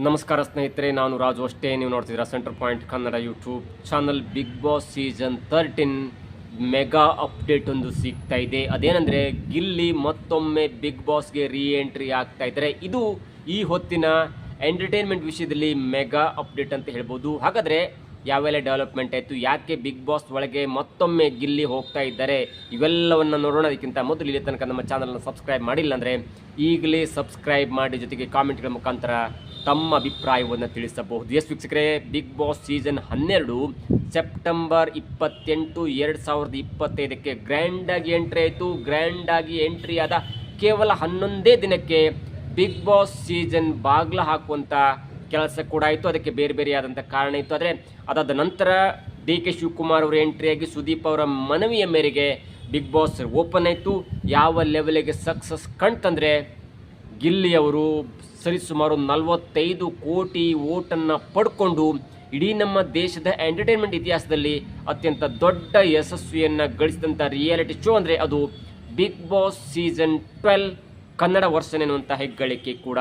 ನಮಸ್ಕಾರ ಸ್ನೇಹಿತರೆ, ನಾನು ರಾಜು ಅಷ್ಟೇ. ನೀವು ನೋಡ್ತಿದ್ದೀರಾ Center Point Kannada YouTube channel. Big Boss season 13 mega update ಒಂದು ಸಿಗ್ತಾ ಇದೆ. ಅದೇನೆಂದರೆ, ಗಿಲ್ಲಿ ಮತ್ತೊಮ್ಮೆ ಬಿಗ್ ಬಾಸ್ಗೆ ರೀ ಎಂಟ್ರಿ ಆಗ್ತಾ ಇದ್ದಾರೆ. ಇದು ಈ ಹೊತ್ತಿನ ಎಂಟರ್ಟೈನ್ಮೆಂಟ್ ವಿಷಯದಲ್ಲಿ ಮೆಗಾ ಅಪ್ಡೇಟ್ ಅಂತ ಹೇಳ್ಬೋದು. ಹಾಗಾದರೆ ಯಾವೆಲ್ಲ ಡೆವಲಪ್ಮೆಂಟ್ ಆಯಿತು, ಯಾಕೆ ಬಿಗ್ ಬಾಸ್ ಒಳಗೆ ಮತ್ತೊಮ್ಮೆ ಗಿಲ್ಲಿ ಹೋಗ್ತಾ ಇದ್ದಾರೆ, ಇವೆಲ್ಲವನ್ನು ನೋಡೋಣ. ಅದಕ್ಕಿಂತ ಮೊದಲು ಇಲ್ಲಿ ತನಕ ನಮ್ಮ ಚಾನಲ್ನ ಸಬ್ಸ್ಕ್ರೈಬ್ ಮಾಡಿಲ್ಲ ಅಂದರೆ ಈಗಲೇ ಸಬ್ಸ್ಕ್ರೈಬ್ ಮಾಡಿ, ಜೊತೆಗೆ ಕಾಮೆಂಟ್ಗಳ ಮುಖಾಂತರ ತಮ್ಮ ಅಭಿಪ್ರಾಯವನ್ನು ತಿಳಿಸಬಹುದು. ಎಸ್ ವೀಕ್ಷಕರೇ, ಬಿಗ್ ಬಾಸ್ ಸೀಸನ್ 12 ಸೆಪ್ಟೆಂಬರ್ 28, 2025 ಗ್ರ್ಯಾಂಡಾಗಿ ಎಂಟ್ರಿ ಆಯಿತು. ಗ್ರ್ಯಾಂಡಾಗಿ ಎಂಟ್ರಿ ಆದ ಕೇವಲ 11 ದಿನಕ್ಕೆ ಬಿಗ್ ಬಾಸ್ ಸೀಸನ್ ಬಾಗ್ಲ ಹಾಕುವಂಥ ಕೆಲಸ ಕೂಡ ಆಯಿತು. ಅದಕ್ಕೆ ಬೇರೆ ಬೇರೆಯಾದಂಥ ಕಾರಣ ಇತ್ತು. ಆದರೆ ಅದಾದ ನಂತರ DK ಶಿವಕುಮಾರ್ ಅವರು ಎಂಟ್ರಿಯಾಗಿ ಸುದೀಪ್ ಅವರ ಮನವಿಯ ಮೇರೆಗೆ ಬಿಗ್ ಬಾಸ್ ಓಪನ್ ಆಯಿತು. ಯಾವ ಲೆವೆಲಿಗೆ ಸಕ್ಸಸ್ ಕಂಡ್ತಂದರೆ, ಗಿಲ್ಲಿ ಅವರು ಸರಿಸುಮಾರು 45 ಕೋಟಿ ಓಟನ್ನು ಪಡ್ಕೊಂಡು ಇಡೀ ನಮ್ಮ ದೇಶದ ಎಂಟರ್ಟೈನ್ಮೆಂಟ್ ಇತಿಹಾಸದಲ್ಲಿ ಅತ್ಯಂತ ದೊಡ್ಡ ಯಶಸ್ವಿಯನ್ನು ಗಳಿಸಿದಂಥ ರಿಯಾಲಿಟಿ ಶೋ ಅಂದರೆ ಅದು Big Boss season 12 Kannada version ಎನ್ನುವಂಥ ಹೆಗ್ಗಳಿಕೆ ಕೂಡ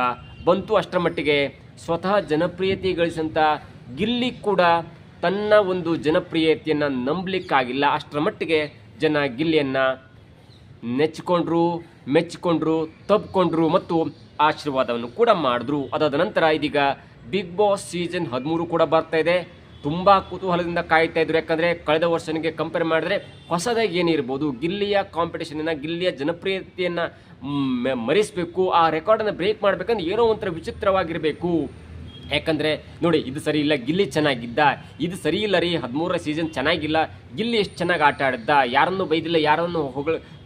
ಬಂತು. ಅಷ್ಟರ ಮಟ್ಟಿಗೆ ಸ್ವತಃ ಜನಪ್ರಿಯತೆ ಗಳಿಸಿದಂಥ ಗಿಲ್ಲಿ ಕೂಡ ತನ್ನ ಒಂದು ಜನಪ್ರಿಯತೆಯನ್ನು ನಂಬಲಿಕ್ಕಾಗಿಲ್ಲ. ಅಷ್ಟರ ಮಟ್ಟಿಗೆ ಜನ ಗಿಲ್ಲಿಯನ್ನು ನೆಚ್ಚಿಕೊಂಡ್ರು, ಮೆಚ್ಚಿಕೊಂಡ್ರು, ತಬ್ಕೊಂಡ್ರು ಮತ್ತು ಆಶೀರ್ವಾದವನ್ನು ಕೂಡ ಮಾಡಿದ್ರು. ಅದಾದ ನಂತರ ಇದೀಗ ಬಿಗ್ ಬಾಸ್ ಸೀಸನ್ 13 ಕೂಡ ಬರ್ತಾ ಇದೆ. ತುಂಬ ಕುತೂಹಲದಿಂದ ಕಾಯ್ತಾ ಇದ್ರು. ಯಾಕಂದರೆ ಕಳೆದ ವರ್ಷನಿಗೆ ಕಂಪೇರ್ ಮಾಡಿದ್ರೆ ಹೊಸದಾಗಿ ಏನಿರ್ಬೋದು, ಗಿಲ್ಲಿಯ ಕಾಂಪಿಟೇಷನನ್ನು, ಗಿಲ್ಲಿಯ ಜನಪ್ರಿಯತೆಯನ್ನು ಮರೆಸಬೇಕು, ಆ ರೆಕಾರ್ಡನ್ನು ಬ್ರೇಕ್ ಮಾಡಬೇಕಂದ್ರೆ ಏನೋ ಒಂಥರ ವಿಚಿತ್ರವಾಗಿರಬೇಕು. ಯಾಕಂದರೆ ನೋಡಿ, ಇದು ಸರಿ ಇಲ್ಲ, ಗಿಲ್ಲಿ ಚೆನ್ನಾಗಿದ್ದ, ಇದು ಸರಿ ಇಲ್ಲ ರೀ, 13ರ ಸೀಸನ್ ಚೆನ್ನಾಗಿಲ್ಲ, ಗಿಲ್ಲಿ ಎಷ್ಟು ಚೆನ್ನಾಗಿ ಆಟ ಆಡಿದ್ದ, ಯಾರನ್ನೂ ಬೈದಿಲ್ಲ, ಯಾರನ್ನು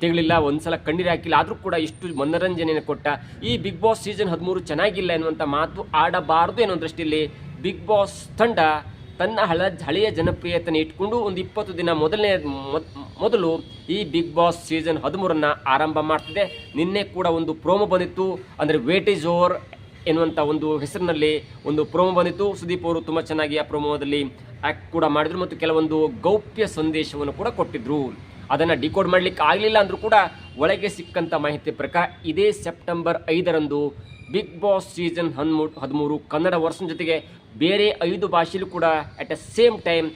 ತೆಗಳಿಲ್ಲ, ಒಂದ್ಸಲ ಕಣ್ಣೀರು ಹಾಕಿಲ್ಲ, ಆದರೂ ಕೂಡ ಇಷ್ಟು ಮನೋರಂಜನೆಯನ್ನು ಕೊಟ್ಟ, ಈ ಬಿಗ್ ಬಾಸ್ ಸೀಸನ್ 13 ಚೆನ್ನಾಗಿಲ್ಲ ಎನ್ನುವಂಥ ಮಾತು ಆಡಬಾರದು ಎನ್ನುವ ದೃಷ್ಟಿಯಲ್ಲಿ ಬಿಗ್ ಬಾಸ್ ತಂಡ ತನ್ನ ಹಳೆಯ ಜನಪ್ರಿಯತೆಯನ್ನು ಇಟ್ಕೊಂಡು ಒಂದು 20 ದಿನ ಮೊದಲು ಈ ಬಿಗ್ ಬಾಸ್ ಸೀಸನ್ 13 ಆರಂಭ ಮಾಡ್ತಿದೆ. ನಿನ್ನೆ ಕೂಡ ಒಂದು ಪ್ರೋಮೋ ಬಂದಿತ್ತು. ಅಂದರೆ ವೇಟ್ ಈಸ್ ಓವರ್ ಎನ್ನುವಂಥ ಒಂದು ಹೆಸರಿನಲ್ಲಿ ಒಂದು ಪ್ರೋಮೋ ಬಂದಿತ್ತು. ಸುದೀಪ್ ಅವರು ತುಂಬ ಚೆನ್ನಾಗಿ ಆ ಪ್ರೋಮೋದಲ್ಲಿ ಆ್ಯಕ್ಟ್ ಕೂಡ ಮಾಡಿದರು ಮತ್ತು ಕೆಲವೊಂದು ಗೌಪ್ಯ ಸಂದೇಶವನ್ನು ಕೂಡ ಕೊಟ್ಟಿದ್ದರು. ಅದನ್ನು ಡಿಕೋಡ್ ಮಾಡಲಿಕ್ಕೆ ಆಗಲಿಲ್ಲ ಅಂದರೂ ಕೂಡ ಒಳಗೆ ಸಿಕ್ಕಂಥ ಮಾಹಿತಿ ಪ್ರಕಾರ ಇದೇ ಸೆಪ್ಟೆಂಬರ್ 5ರಂದು Big Boss season 13 Kannada version ಜೊತೆಗೆ ಬೇರೆ 5 ಭಾಷೆಯಲ್ಲೂ ಕೂಡ ಅಟ್ ಎ ಸೇಮ್ ಟೈಮ್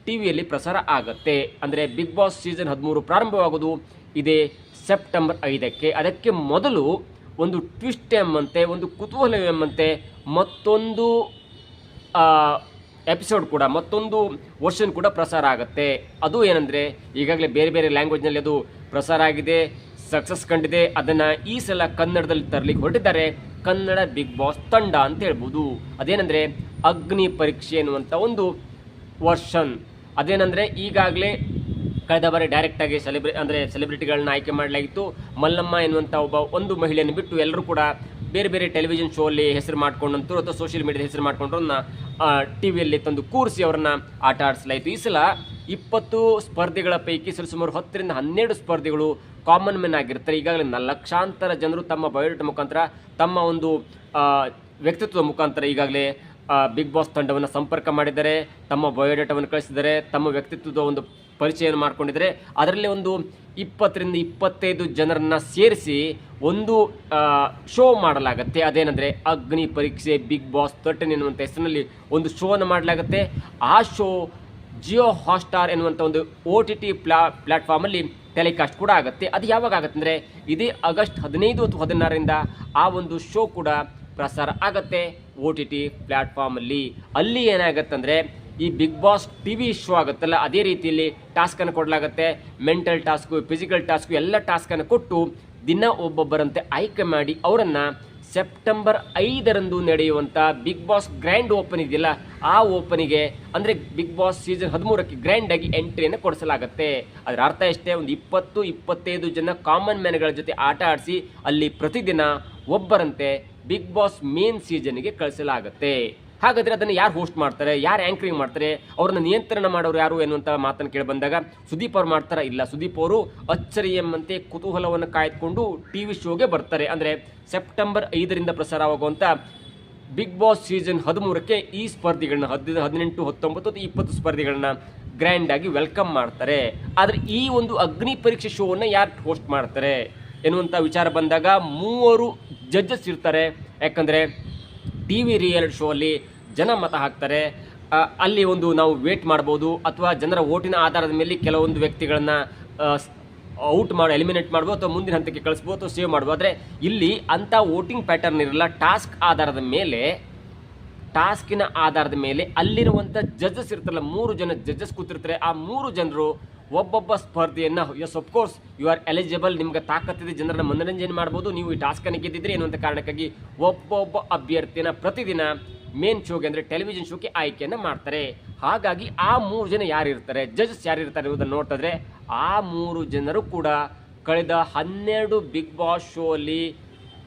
ಟಿವಿಯಲ್ಲಿ ಪ್ರಸಾರ ಆಗುತ್ತೆ. ಅಂದರೆ ಬಿಗ್ ಬಾಸ್ ಸೀಸನ್ 13 ಪ್ರಾರಂಭವಾಗೋದು ಇದೇ ಸೆಪ್ಟೆಂಬರ್ 5ಕ್ಕೆ. ಅದಕ್ಕೆ ಮೊದಲು ಒಂದು ಟ್ವಿಸ್ಟ್ ಎಂಬಂತೆ, ಒಂದು ಕುತೂಹಲ ಎಂಬಂತೆ ಮತ್ತೊಂದು ಎಪಿಸೋಡ್ ಕೂಡ, ಮತ್ತೊಂದು ವರ್ಷನ್ ಕೂಡ ಪ್ರಸಾರ ಆಗುತ್ತೆ. ಅದು ಏನಂದರೆ, ಈಗಾಗಲೇ ಬೇರೆ ಬೇರೆ ಲ್ಯಾಂಗ್ವೇಜ್ನಲ್ಲಿ ಅದು ಪ್ರಸಾರ ಆಗಿದೆ, ಸಕ್ಸಸ್ ಕಂಡಿದೆ. ಅದನ್ನು ಈ ಸಲ ಕನ್ನಡದಲ್ಲಿ ತರಲಿಕ್ಕೆ ಹೊರಟಿದ್ದಾರೆ ಕನ್ನಡ ಬಿಗ್ ಬಾಸ್ ತಂಡ ಅಂತ ಹೇಳ್ಬೋದು. ಅದೇನೆಂದರೆ ಅಗ್ನಿ ಪರೀಕ್ಷೆ ಎನ್ನುವಂಥ ಒಂದು ವರ್ಷನ್. ಅದೇನೆಂದರೆ, ಈಗಾಗಲೇ ಕಳೆದ ಬಾರಿ ಡೈರೆಕ್ಟಾಗಿ ಸೆಲೆಬ್ರಿಟಿಗಳನ್ನ ಆಯ್ಕೆ ಮಾಡಲಾಗಿತ್ತು. ಮಲ್ಲಮ್ಮ ಎನ್ನುವಂಥ ಒಂದು ಮಹಿಳೆಯನ್ನು ಬಿಟ್ಟು ಎಲ್ಲರೂ ಕೂಡ ಬೇರೆ ಬೇರೆ ಟೆಲಿವಿಷನ್ ಶೋ ಅಲ್ಲಿ ಹೆಸರು ಮಾಡ್ಕೊಂಡಂತೂ ಅಥವಾ ಸೋಷಿಯಲ್ ಮೀಡಿಯಾದ ಹೆಸರು ಮಾಡ್ಕೊಂಡ್ರನ್ನ ಟಿವಿಯಲ್ಲಿ ತಂದು ಕೂರಿಸಿ ಅವರನ್ನ ಆಟ ಆಡಿಸಲಾಯಿತು. ಈ ಸಲ 20 ಸ್ಪರ್ಧಿಗಳ ಪೈಕಿ ಸುಮಾರು 10ರಿಂದ 12 ಸ್ಪರ್ಧಿಗಳು ಕಾಮನ್ ಮೆನ್ ಆಗಿರ್ತಾರೆ. ಈಗಾಗಲೇ ಲಕ್ಷಾಂತರ ಜನರು ತಮ್ಮ ಬಯೋಡೇಟಾ ಮುಖಾಂತರ, ತಮ್ಮ ಒಂದು ವ್ಯಕ್ತಿತ್ವದ ಮುಖಾಂತರ ಈಗಾಗಲೇ ಬಿಗ್ ಬಾಸ್ ತಂಡವನ್ನು ಸಂಪರ್ಕ ಮಾಡಿದ್ದಾರೆ, ತಮ್ಮ ಬಯೋಡೇಟಾವನ್ನು ಕಳಿಸಿದ್ದಾರೆ, ತಮ್ಮ ವ್ಯಕ್ತಿತ್ವದ ಒಂದು ಪರಿಚಯವನ್ನು ಮಾಡಿಕೊಂಡಿದ್ದಾರೆ. ಅದರಲ್ಲಿ ಒಂದು 20ರಿಂದ 25 ಜನರನ್ನು ಸೇರಿಸಿ ಒಂದು ಶೋ ಮಾಡಲಾಗುತ್ತೆ. ಅದೇನೆಂದರೆ ಅಗ್ನಿ ಪರೀಕ್ಷೆ ಬಿಗ್ ಬಾಸ್ 13 ಎನ್ನುವಂಥ ಹೆಸರಿನಲ್ಲಿ ಒಂದು ಶೋವನ್ನು ಮಾಡಲಾಗುತ್ತೆ. ಆ ಶೋ ಜಿಯೋ ಹಾಟ್‌ಸ್ಟಾರ್ ಎನ್ನುವಂಥ ಒಂದು OTT ಪ್ಲ್ಯಾಟ್ಫಾರ್ಮಲ್ಲಿ ಟೆಲಿಕಾಸ್ಟ್ ಕೂಡ ಆಗುತ್ತೆ. ಅದು ಯಾವಾಗ ಆಗುತ್ತೆ ಅಂದರೆ ಇದೇ ಆಗಸ್ಟ್ 15 ಅಥವಾ 16ರಿಂದ ಆ ಒಂದು ಶೋ ಕೂಡ ಪ್ರಸಾರ ಆಗುತ್ತೆ OTT ಪ್ಲ್ಯಾಟ್ಫಾರ್ಮಲ್ಲಿ. ಅಲ್ಲಿ ಏನಾಗುತ್ತೆ ಅಂದರೆ, ಈ ಬಿಗ್ ಬಾಸ್ TV ಶೋ ಆಗುತ್ತಲ್ಲ, ಅದೇ ರೀತಿಯಲ್ಲಿ ಟಾಸ್ಕನ್ನು ಕೊಡಲಾಗುತ್ತೆ. ಮೆಂಟಲ್ ಟಾಸ್ಕು, ಫಿಸಿಕಲ್ ಟಾಸ್ಕು ಎಲ್ಲ ಟಾಸ್ಕನ್ನು ಕೊಟ್ಟು ದಿನ ಒಬ್ಬೊಬ್ಬರಂತೆ ಆಯ್ಕೆ ಮಾಡಿ ಅವರನ್ನು ಸೆಪ್ಟೆಂಬರ್ 5ರಂದು ನಡೆಯುವಂಥ ಬಿಗ್ ಬಾಸ್ ಗ್ರ್ಯಾಂಡ್ ಓಪನ್ ಇದೆಯಲ್ಲ, ಆ ಓಪನಿಗೆ ಅಂದರೆ ಬಿಗ್ ಬಾಸ್ ಸೀಸನ್ 13ಕ್ಕೆ ಗ್ರ್ಯಾಂಡಾಗಿ ಎಂಟ್ರಿಯನ್ನು ಕೊಡಿಸಲಾಗುತ್ತೆ. ಅದರ ಅರ್ಥ ಎಷ್ಟೇ, ಒಂದು 20-25 ಜನ ಕಾಮನ್ ಮ್ಯಾನ್ಗಳ ಜೊತೆ ಆಟ ಆಡಿಸಿ ಅಲ್ಲಿ ಪ್ರತಿದಿನ ಒಬ್ಬರಂತೆ ಬಿಗ್ ಬಾಸ್ ಮೇನ್ ಸೀಸನ್ಗೆ ಕಳಿಸಲಾಗುತ್ತೆ. ಹಾಗಾದರೆ ಅದನ್ನು ಯಾರು ಹೋಸ್ಟ್ ಮಾಡ್ತಾರೆ, ಯಾರು ಆ್ಯಂಕರಿಂಗ್ ಮಾಡ್ತಾರೆ, ಅವ್ರನ್ನ ನಿಯಂತ್ರಣ ಮಾಡೋರು ಯಾರು ಎನ್ನುವಂಥ ಮಾತನ್ನು ಕೇಳಿ ಬಂದಾಗ ಸುದೀಪ್ ಅವ್ರು ಮಾಡ್ತಾರಾ? ಇಲ್ಲ, ಸುದೀಪ್ ಅವರು ಅಚ್ಚರಿ ಎಂಬಂತೆ ಕುತೂಹಲವನ್ನು ಕಾಯ್ದುಕೊಂಡು TV ಶೋಗೆ ಬರ್ತಾರೆ. ಅಂದರೆ ಸೆಪ್ಟೆಂಬರ್ 5ರಿಂದ ಪ್ರಸಾರವಾಗುವಂಥ ಬಿಗ್ ಬಾಸ್ ಸೀಸನ್ 13ಕ್ಕೆ ಈ ಸ್ಪರ್ಧಿಗಳನ್ನ 18, 19, 20 ಸ್ಪರ್ಧಿಗಳನ್ನ ಗ್ರ್ಯಾಂಡಾಗಿ ವೆಲ್ಕಮ್ ಮಾಡ್ತಾರೆ. ಆದರೆ ಈ ಒಂದು ಅಗ್ನಿ ಪರೀಕ್ಷೆ ಶೋವನ್ನು ಯಾರು ಹೋಸ್ಟ್ ಮಾಡ್ತಾರೆ ಎನ್ನುವಂಥ ವಿಚಾರ ಬಂದಾಗ 3 ಜಡ್ಜಸ್ ಇರ್ತಾರೆ. ಯಾಕಂದರೆ ಟಿ ವಿ ರಿಯಾಲಿಟಿ ಶೋ ಅಲ್ಲಿ ಜನ ಮತ ಹಾಕ್ತಾರೆ. ಅಲ್ಲಿ ಒಂದು ನಾವು ವೇಟ್ ಮಾಡ್ಬೋದು, ಅಥವಾ ಜನರ ಓಟಿನ ಆಧಾರದ ಮೇಲೆ ಕೆಲವೊಂದು ವ್ಯಕ್ತಿಗಳನ್ನು ಔಟ್ ಮಾಡಿ ಎಲಿಮಿನೇಟ್ ಮಾಡ್ಬೋದು, ಅಥವಾ ಮುಂದಿನ ಹಂತಕ್ಕೆ ಕಳಿಸ್ಬೋದು, ಅಥವಾ ಸೇವ್ ಮಾಡ್ಬೋದು. ಆದರೆ ಇಲ್ಲಿ ಅಂಥ ವೋಟಿಂಗ್ ಪ್ಯಾಟರ್ನ್ ಇರಲ್ಲ. ಟಾಸ್ಕಿನ ಆಧಾರದ ಮೇಲೆ ಅಲ್ಲಿರುವಂಥ ಜಡ್ಜಸ್ ಇರ್ತಾರಲ್ಲ, 3 ಜನ ಜಡ್ಜಸ್ ಕೂತಿರ್ತಾರೆ. ಆ 3 ಜನರು ಒಬ್ಬೊಬ್ಬ ಸ್ಪರ್ಧೆಯನ್ನು yes of course you are eligible, ನಿಮ್ಗೆ ತಾಕತ್ತಿದೆ, ಜನರನ್ನ ಮನೋರಂಜನೆ ಮಾಡ್ಬೋದು, ನೀವು ಈ ಟಾಸ್ಕನ್ನು ಗೆದ್ದಿದ್ರೆ ಎನ್ನುವಂಥ ಕಾರಣಕ್ಕಾಗಿ ಒಬ್ಬೊಬ್ಬ ಅಭ್ಯರ್ಥಿನ ಪ್ರತಿದಿನ ಮೇನ್ ಶೋಗೆ ಅಂದರೆ ಟೆಲಿವಿಷನ್ ಶೋಗೆ ಆಯ್ಕೆಯನ್ನು ಮಾಡ್ತಾರೆ. ಹಾಗಾಗಿ ಆ 3 ಜನ ಯಾರಿರ್ತಾರೆ, ಜಡ್ಜಸ್ ಯಾರಿರ್ತಾರೆ ಅನ್ನೋದನ್ನು ನೋಡ್ತಿದ್ರೆ ಆ 3 ಜನರು ಕೂಡ ಕಳೆದ 12 ಬಿಗ್ ಬಾಸ್ ಶೋ ಅಲ್ಲಿ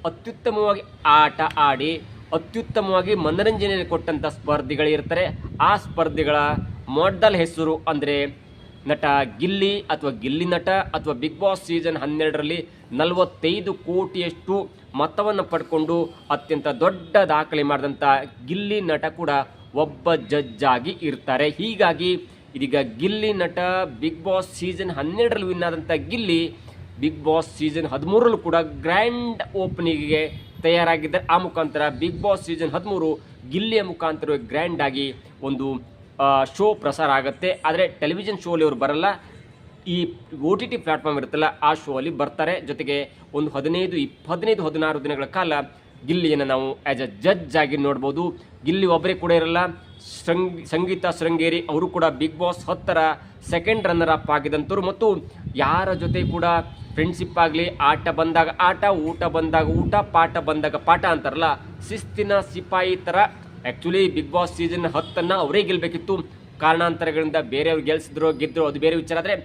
ಅತ್ಯುತ್ತಮವಾಗಿ ಆಟ ಆಡಿ ಅತ್ಯುತ್ತಮವಾಗಿ ಮನೋರಂಜನೆ ಕೊಟ್ಟಂಥ ಸ್ಪರ್ಧಿಗಳಿರ್ತಾರೆ. ಆ ಸ್ಪರ್ಧಿಗಳ ಮೊದಲ ಹೆಸರು ಅಂದರೆ ನಟ ಗಿಲ್ಲಿ ಅಥವಾ ಗಿಲ್ಲಿ ನಟ, ಅಥವಾ ಬಿಗ್ ಬಾಸ್ ಸೀಸನ್ 12ರಲ್ಲಿ 45 ಕೋಟಿಯಷ್ಟು ಮೊತ್ತವನ್ನು ಪಡ್ಕೊಂಡು ಅತ್ಯಂತ ದೊಡ್ಡ ದಾಖಲೆ ಮಾಡಿದಂಥ ಗಿಲ್ಲಿ ನಟ ಕೂಡ ಒಬ್ಬ ಜಡ್ಜ್ ಆಗಿ ಇರ್ತಾರೆ. ಹೀಗಾಗಿ ಇದೀಗ ಗಿಲ್ಲಿ ನಟ ಬಿಗ್ ಬಾಸ್ ಸೀಸನ್ 12ರಲ್ಲಿ ವಿನ್ ಆದಂಥ ಗಿಲ್ಲಿ ಬಿಗ್ ಬಾಸ್ ಸೀಸನ್ 13ರಲ್ಲೂ ಕೂಡ ಗ್ರ್ಯಾಂಡ್ ಓಪನಿಂಗಿಗೆ ತಯಾರಾಗಿದ್ದಾರೆ. ಆ ಮುಖಾಂತರ ಬಿಗ್ ಬಾಸ್ ಸೀಸನ್ 13 ಗಿಲ್ಲಿಯ ಮುಖಾಂತರ ಗ್ರ್ಯಾಂಡ್ ಆಗಿ ಒಂದು ಶೋ ಪ್ರಸಾರ ಆಗುತ್ತೆ. ಆದರೆ ಟೆಲಿವಿಷನ್ ಶೋ ಅಲ್ಲಿ ಅವರು ಬರಲ್ಲ, ಈ OTT ಪ್ಲಾಟ್ಫಾರ್ಮ್ ಇರುತ್ತಲ್ಲ ಆ ಶೋ ಅಲ್ಲಿ ಬರ್ತಾರೆ. ಜೊತೆಗೆ ಒಂದು 15-16 ದಿನಗಳ ಕಾಲ ಗಿಲ್ಲಿಯನ್ನು ನಾವು ಆ್ಯಸ್ ಅ ಜಡ್ಜ್ ಆಗಿ ನೋಡ್ಬೋದು. ಗಿಲ್ಲಿ ಒಬ್ಬರೇ ಕೂಡ ಇರಲ್ಲ, ಸಂಗೀತ ಶೃಂಗೇರಿ ಅವರು ಕೂಡ ಬಿಗ್ ಬಾಸ್ 10ರ ಸೆಕೆಂಡ್ ರನ್ನರ್ ಅಪ್ ಆಗಿದಂಥವ್ರು, ಮತ್ತು ಯಾರ ಜೊತೆ ಕೂಡ ಫ್ರೆಂಡ್ಶಿಪ್ ಆಗಲಿ, ಆಟ ಬಂದಾಗ ಆಟ, ಊಟ ಬಂದಾಗ ಊಟ, ಪಾಠ ಬಂದಾಗ ಪಾಠ ಅಂತಾರಲ್ಲ, ಶಿಸ್ತಿನ ಸಿಪಾಯಿ ಥರ. ಆ್ಯಕ್ಚುಲಿ ಬಿಗ್ ಬಾಸ್ ಸೀಸನ್ 10 ಅವರೇ ಗೆಲ್ಲಬೇಕಿತ್ತು, ಕಾರಣಾಂತರಗಳಿಂದ ಬೇರೆಯವ್ರು ಗೆದ್ದರು ಅದು ಬೇರೆ ವಿಚಾರ. ಆದರೆ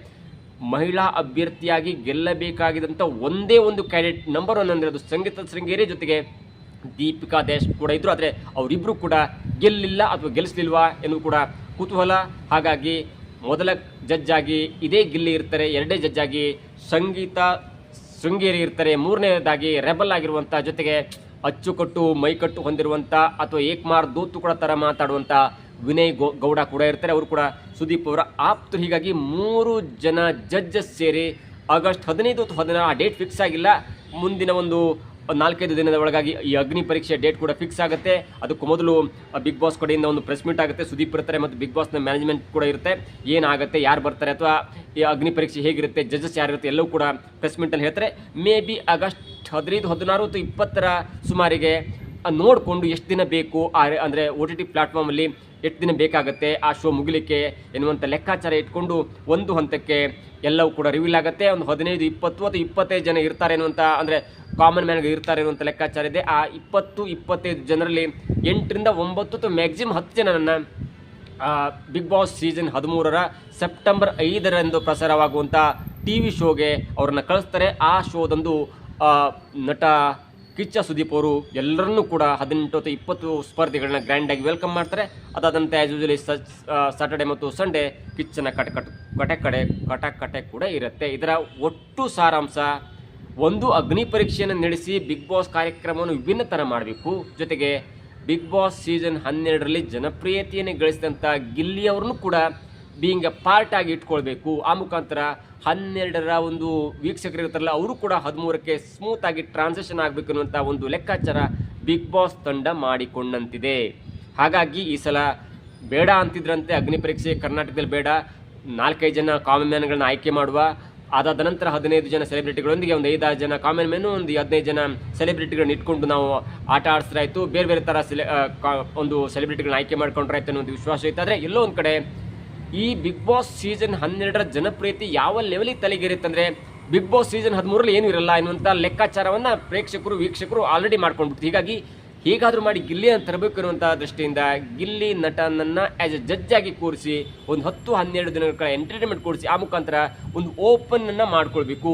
ಮಹಿಳಾ ಅಭ್ಯರ್ಥಿಯಾಗಿ ಗೆಲ್ಲಬೇಕಾಗಿದ್ದಂಥ ಒಂದೇ ಒಂದು ಕ್ಯಾಂಡಿಡೇಟ್ ನಂಬರ್ 1 ಅಂದರೆ ಅದು ಸಂಗೀತ ಶೃಂಗೇರಿ, ಜೊತೆಗೆ ದೀಪಿಕಾ ದೇಶ್ ಕೂಡ ಇದ್ದರು. ಆದರೆ ಅವರಿಬ್ಬರು ಕೂಡ ಗೆಲ್ಲಿಲ್ಲ ಅಥವಾ ಗೆಲ್ಲಿಸಲಿಲ್ವಾ ಎನ್ನುವುದು ಕೂಡ ಕುತೂಹಲ. ಹಾಗಾಗಿ ಮೊದಲ ಜಡ್ಜ್ ಆಗಿ ಇದೇ ಗಿಲ್ಲಿ ಇರ್ತಾರೆ, ಎರಡನೇ ಜಡ್ಜ್ ಆಗಿ ಸಂಗೀತ ಶೃಂಗೇರಿ ಇರ್ತಾರೆ, ಮೂರನೇದಾಗಿ ರೆಬಲ್ ಆಗಿರುವಂಥ, ಜೊತೆಗೆ ಅಚ್ಚುಕಟ್ಟು ಮೈಕಟ್ಟು ಹೊಂದಿರುವಂಥ ಅಥವಾ ಏಕ್ಮಾರ್ ದೋತು ಕೂಡ ಥರ ಮಾತಾಡುವಂಥ ವಿನಯ್ ಗೌಡ ಕೂಡ ಇರ್ತಾರೆ, ಅವರು ಕೂಡ ಸುದೀಪ್ ಅವರ ಆಪ್ತರು. ಹೀಗಾಗಿ 3 ಜನ ಜಡ್ಜಸ್ ಸೇರಿ ಆಗಸ್ಟ್ 15 ಅಥವಾ 16 ಆ ಡೇಟ್ ಫಿಕ್ಸ್ ಆಗಿಲ್ಲ, ಮುಂದಿನ ಒಂದು 4-5 ದಿನದ ಒಳಗಾಗಿ ಈ ಅಗ್ನಿ ಪರೀಕ್ಷೆ ಡೇಟ್ ಕೂಡ ಫಿಕ್ಸ್ ಆಗುತ್ತೆ. ಅದಕ್ಕೂ ಮೊದಲು ಬಿಗ್ ಬಾಸ್ ಕಡೆಯಿಂದ ಒಂದು ಪ್ರೆಸ್ ಮೀಟ್ ಆಗುತ್ತೆ, ಸುದೀಪ್ ಇರ್ತಾರೆ ಮತ್ತು ಬಿಗ್ ಬಾಸ್ನ ಮ್ಯಾನೇಜ್ಮೆಂಟ್ ಕೂಡ ಇರುತ್ತೆ, ಏನಾಗುತ್ತೆ, ಯಾರು ಬರ್ತಾರೆ, ಅಥವಾ ಈ ಅಗ್ನಿ ಪರೀಕ್ಷೆ ಹೇಗಿರುತ್ತೆ, ಜಡ್ಜಸ್ ಯಾರಿರುತ್ತೆ ಎಲ್ಲವೂ ಕೂಡ ಪ್ರೆಸ್ ಮೀಟಲ್ಲಿ ಹೇಳ್ತಾರೆ. ಮೇ ಬಿ ಆಗಸ್ಟ್ 15, 16 ಅಥವಾ 20ರ ಸುಮಾರಿಗೆ ನೋಡಿಕೊಂಡು ಎಷ್ಟು ದಿನ ಬೇಕು, ಅಂದರೆ OTT ಪ್ಲಾಟ್ಫಾರ್ಮಲ್ಲಿ ಎಷ್ಟು ದಿನ ಬೇಕಾಗುತ್ತೆ ಆ ಶೋ ಮುಗಿಲಿಕ್ಕೆ ಎನ್ನುವಂಥ ಲೆಕ್ಕಾಚಾರ ಇಟ್ಕೊಂಡು ಒಂದು ಹಂತಕ್ಕೆ ಎಲ್ಲವೂ ಕೂಡ ರಿವೀಲ್ ಆಗುತ್ತೆ. ಒಂದು 15, 20 ಅಥವಾ 25 ಜನ ಇರ್ತಾರೆ ಅನ್ನುವಂಥ, ಅಂದರೆ ಕಾಮನ್ ಮ್ಯಾನ್ಗೆ ಇರ್ತಾರೆ ಅನ್ನುವಂಥ ಲೆಕ್ಕಾಚಾರ ಇದೆ. ಆ 20-25 ಜನರಲ್ಲಿ 8ರಿಂದ 9 ಅಥವಾ ಮ್ಯಾಕ್ಸಿಮಮ್ 10 ಜನರನ್ನು ಬಿಗ್ ಬಾಸ್ ಸೀಸನ್ 13ರ ಸೆಪ್ಟೆಂಬರ್ 5ರಂದು ಪ್ರಸಾರವಾಗುವಂಥ TV ಶೋಗೆ ಅವರನ್ನು ಕಳಿಸ್ತಾರೆ. ಆ ಶೋದಂದು ನಟ ಕಿಚ್ಚ ಸುದೀಪ್ ಅವರು ಎಲ್ಲರನ್ನೂ ಕೂಡ 18 ಅಥವಾ 20 ಸ್ಪರ್ಧಿಗಳನ್ನ ಗ್ರ್ಯಾಂಡಾಗಿ ವೆಲ್ಕಮ್ ಮಾಡ್ತಾರೆ. ಅದಾದಂತೆ ಆ್ಯಸ್ ಯೂಶುವಲಿ ಸಾಟರ್ಡೆ ಮತ್ತು ಸಂಡೇ ಕಿಚ್ಚನ ಕಟಕಡೆ ಕೂಡ ಇರುತ್ತೆ. ಇದರ ಒಟ್ಟು ಸಾರಾಂಶ, ಒಂದು ಅಗ್ನಿ ಪರೀಕ್ಷೆಯನ್ನು ನಡೆಸಿ ಬಿಗ್ ಬಾಸ್ ಕಾರ್ಯಕ್ರಮವನ್ನು ವಿಭಿನ್ನ ಥರ ಮಾಡಬೇಕು, ಜೊತೆಗೆ ಬಿಗ್ ಬಾಸ್ ಸೀಸನ್ 12ರಲ್ಲಿ ಜನಪ್ರಿಯತೆಯನ್ನು ಗಳಿಸಿದಂಥ ಗಿಲ್ಲಿಯವ್ರನ್ನೂ ಕೂಡ ಬೀಯಿಂಗ್ ಎ ಪಾರ್ಟ್ ಆಗಿ ಇಟ್ಕೊಳ್ಬೇಕು. ಆ ಮುಖಾಂತರ 12ರ ಒಂದು ವೀಕ್ಷಕರು ಇರ್ತಾರಲ್ಲ ಅವರು ಕೂಡ 13ಕ್ಕೆ ಸ್ಮೂತ್ ಆಗಿ ಟ್ರಾನ್ಸಿಷನ್ ಆಗಬೇಕು ಅನ್ನುವಂಥ ಒಂದು ಲೆಕ್ಕಾಚಾರ ಬಿಗ್ ಬಾಸ್ ತಂಡ ಮಾಡಿಕೊಂಡಂತಿದೆ. ಹಾಗಾಗಿ ಈ ಸಲ ಬೇಡ ಅಂತಿದ್ರಂತೆ ಅಗ್ನಿ ಪರೀಕ್ಷೆ, ಕರ್ನಾಟಕದಲ್ಲಿ ಬೇಡ, 4-5 ಜನ ಕಾಮನ್ ಮ್ಯಾನ್ಗಳನ್ನ ಆಯ್ಕೆ ಮಾಡುವ, ಅದಾದ ನಂತರ 15 ಜನ ಸೆಲೆಬ್ರಿಟಿಗಳೊಂದಿಗೆ ಒಂದು 5-6 ಜನ ಕಾಮನ್ ಮ್ಯಾನು, ಒಂದು 15 ಜನ ಸೆಲೆಬ್ರಿಟಿಗಳನ್ನ ಇಟ್ಕೊಂಡು ನಾವು ಆಟ ಆಡಿಸ್ರಾಯ್ತು, ಬೇರೆ ಬೇರೆ ಥರ ಒಂದು ಸೆಲೆಬ್ರಿಟಿಗಳನ್ನ ಆಯ್ಕೆ ಮಾಡ್ಕೊಂಡ್ರಾಯ್ತು ಅನ್ನೋ ಒಂದು ವಿಶ್ವಾಸ ಇತ್ತು. ಆದರೆ ಎಲ್ಲೋ ಒಂದು ಕಡೆ ಈ ಬಿಗ್ ಬಾಸ್ ಸೀಸನ್ 12ರ ಜನಪ್ರಿಯತೆ ಯಾವ ಲೆವೆಲಿಗೆ ತಲೆಗೇರಿತ್ತಂದರೆ ಬಿಗ್ ಬಾಸ್ ಸೀಸನ್ 13ರಲ್ಲಿ ಏನೂ ಇರಲ್ಲ ಎನ್ನುವಂಥ ಲೆಕ್ಕಾಚಾರವನ್ನು ವೀಕ್ಷಕರು ಆಲ್ರೆಡಿ ಮಾಡ್ಕೊಂಡ್ಬಿಟ್ಟು, ಹೀಗಾಗಿ ಹೇಗಾದರೂ ಮಾಡಿ ಗಿಲ್ಲಿಯನ್ನು ತರಬೇಕು ಅನ್ನುವಂಥ ದೃಷ್ಟಿಯಿಂದ ಗಿಲ್ಲಿ ನಟನನ್ನು ಆ್ಯಸ್ ಎ ಜಡ್ಜ್ ಆಗಿ ಕೂರಿಸಿ ಒಂದು 10-12 ದಿನಗಳ ಎಂಟರ್ಟೈನ್ಮೆಂಟ್ ಕೊಡಿಸಿ ಆ ಮುಖಾಂತರ ಒಂದು ಓಪನನ್ನು ಮಾಡ್ಕೊಳ್ಬೇಕು.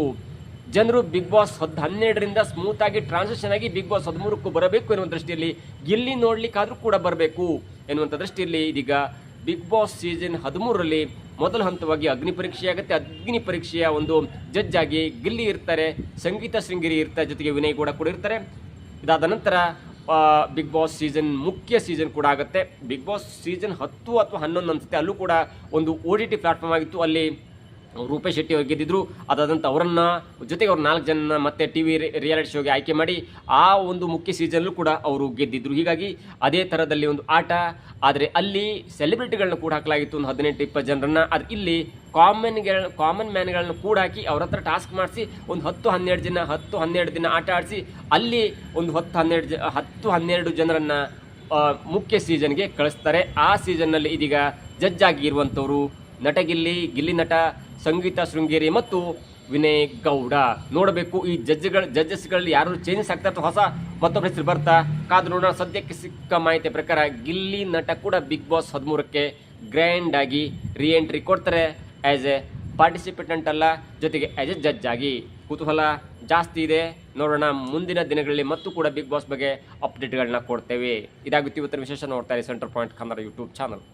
ಜನರು ಬಿಗ್ ಬಾಸ್ 12ರಿಂದ ಸ್ಮೂತಾಗಿ ಟ್ರಾನ್ಸಿಷನ್ ಆಗಿ ಬಿಗ್ ಬಾಸ್ 13ಕ್ಕೂ ಬರಬೇಕು ಎನ್ನುವ ದೃಷ್ಟಿಯಲ್ಲಿ ಗಿಲ್ಲಿ ನೋಡಲಿಕ್ಕಾದರೂ ಕೂಡ ಬರಬೇಕು ಎನ್ನುವಂಥ ದೃಷ್ಟಿಯಲ್ಲಿ ಇದೀಗ ಬಿಗ್ ಬಾಸ್ ಸೀಸನ್ 13ರಲ್ಲಿ ಮೊದಲ ಹಂತವಾಗಿ ಅಗ್ನಿ ಪರೀಕ್ಷೆ ಆಗುತ್ತೆ. ಅಗ್ನಿ ಪರೀಕ್ಷೆಯ ಒಂದು ಜಡ್ಜ್ ಆಗಿ ಗಿಲ್ಲಿ ಇರ್ತಾರೆ, ಸಂಗೀತ ಶೃಂಗೇರಿ ಇರ್ತಾರೆ, ಜೊತೆಗೆ ವಿನಯ್ ಗೌಡ ಕೂಡ ಇರ್ತಾರೆ. ಇದಾದ ನಂತರ ಬಿಗ್ ಬಾಸ್ ಸೀಸನ್ ಮುಖ್ಯ ಸೀಸನ್ ಕೂಡ ಆಗುತ್ತೆ. ಬಿಗ್ ಬಾಸ್ ಸೀಸನ್ 10 ಅಥವಾ 11 ಅನಿಸುತ್ತೆ, ಅಲ್ಲೂ ಕೂಡ ಒಂದು OTT ಪ್ಲಾಟ್ಫಾರ್ಮ್ ಆಗಿತ್ತು, ಅಲ್ಲಿ ರೂಪೇಶ್ ಶೆಟ್ಟಿ ಅವರು ಗೆದ್ದಿದ್ರು. ಅದಾದಂಥ ಅವರನ್ನು ಜೊತೆಗೆ ಅವ್ರು 4 ಜನ ಮತ್ತೆ ಟಿ ವಿ ರಿಯಾಲಿಟಿ ಶೋಗೆ ಆಯ್ಕೆ ಮಾಡಿ ಆ ಒಂದು ಮುಖ್ಯ ಸೀಸನ್ಲೂ ಕೂಡ ಅವರು ಗೆದ್ದಿದ್ರು. ಹೀಗಾಗಿ ಅದೇ ಥರದಲ್ಲಿ ಒಂದು ಆಟ. ಆದರೆ ಅಲ್ಲಿ ಸೆಲೆಬ್ರಿಟಿಗಳನ್ನ ಕೂಡ ಹಾಕಲಾಗಿತ್ತು, ಒಂದು 18-20 ಜನರನ್ನು. ಅದು ಇಲ್ಲಿ ಕಾಮನ್ ಮ್ಯಾನ್ಗಳನ್ನ ಕೂಡ ಹಾಕಿ ಅವ್ರ ಹತ್ರ ಟಾಸ್ಕ್ ಮಾಡಿಸಿ ಒಂದು 10-12 ದಿನ ಆಟ ಆಡಿಸಿ ಅಲ್ಲಿ ಒಂದು 10-12 ಜನರನ್ನು ಮುಖ್ಯ ಸೀಸನ್ಗೆ ಕಳಿಸ್ತಾರೆ. ಆ ಸೀಸನ್ನಲ್ಲಿ ಇದೀಗ ಜಡ್ಜ್ ಆಗಿರುವಂಥವ್ರು ಗಿಲ್ಲಿ ನಟ, ಸಂಗೀತ ಶೃಂಗೇರಿ ಮತ್ತು ವಿನಯ್ ಗೌಡ. ನೋಡಬೇಕು ಈ ಜಡ್ಜಸ್ಗಳಲ್ಲಿ ಯಾರು ಚೇಂಜಸ್ ಆಗ್ತಾ ಇರ್ತೋ, ಹೊಸ ಮತ್ತೊಬ್ಬರ ಹೆಸರು ಬರ್ತಾ ಕಾದು ನೋಡೋಣ. ಸದ್ಯಕ್ಕೆ ಸಿಕ್ಕ ಮಾಹಿತಿ ಪ್ರಕಾರ ಗಿಲ್ಲಿ ನಟ ಕೂಡ ಬಿಗ್ ಬಾಸ್ 13ಕ್ಕೆ ಗ್ರ್ಯಾಂಡ್ ಆಗಿ ಎಂಟ್ರಿ ಕೊಡ್ತಾರೆ. ಆ್ಯಸ್ ಎ ಪಾರ್ಟಿಸಿಪೆಂಟ್ ಅಲ್ಲ, ಜೊತೆಗೆ ಆ್ಯಸ್ ಎ ಜಡ್ಜ್ ಆಗಿ. ಕುತೂಹಲ ಜಾಸ್ತಿ ಇದೆ, ನೋಡೋಣ ಮುಂದಿನ ದಿನಗಳಲ್ಲಿ ಮತ್ತು ಕೂಡ ಬಿಗ್ ಬಾಸ್ ಬಗ್ಗೆ ಅಪ್ಡೇಟ್ಗಳನ್ನ ಕೊಡ್ತೇವೆ. ಇದಾಗುತ್ತೆ ಇವತ್ತಿನ ವಿಶೇಷ. ನೋಡ್ತಾರೆ centre Point Kannada YouTube channel.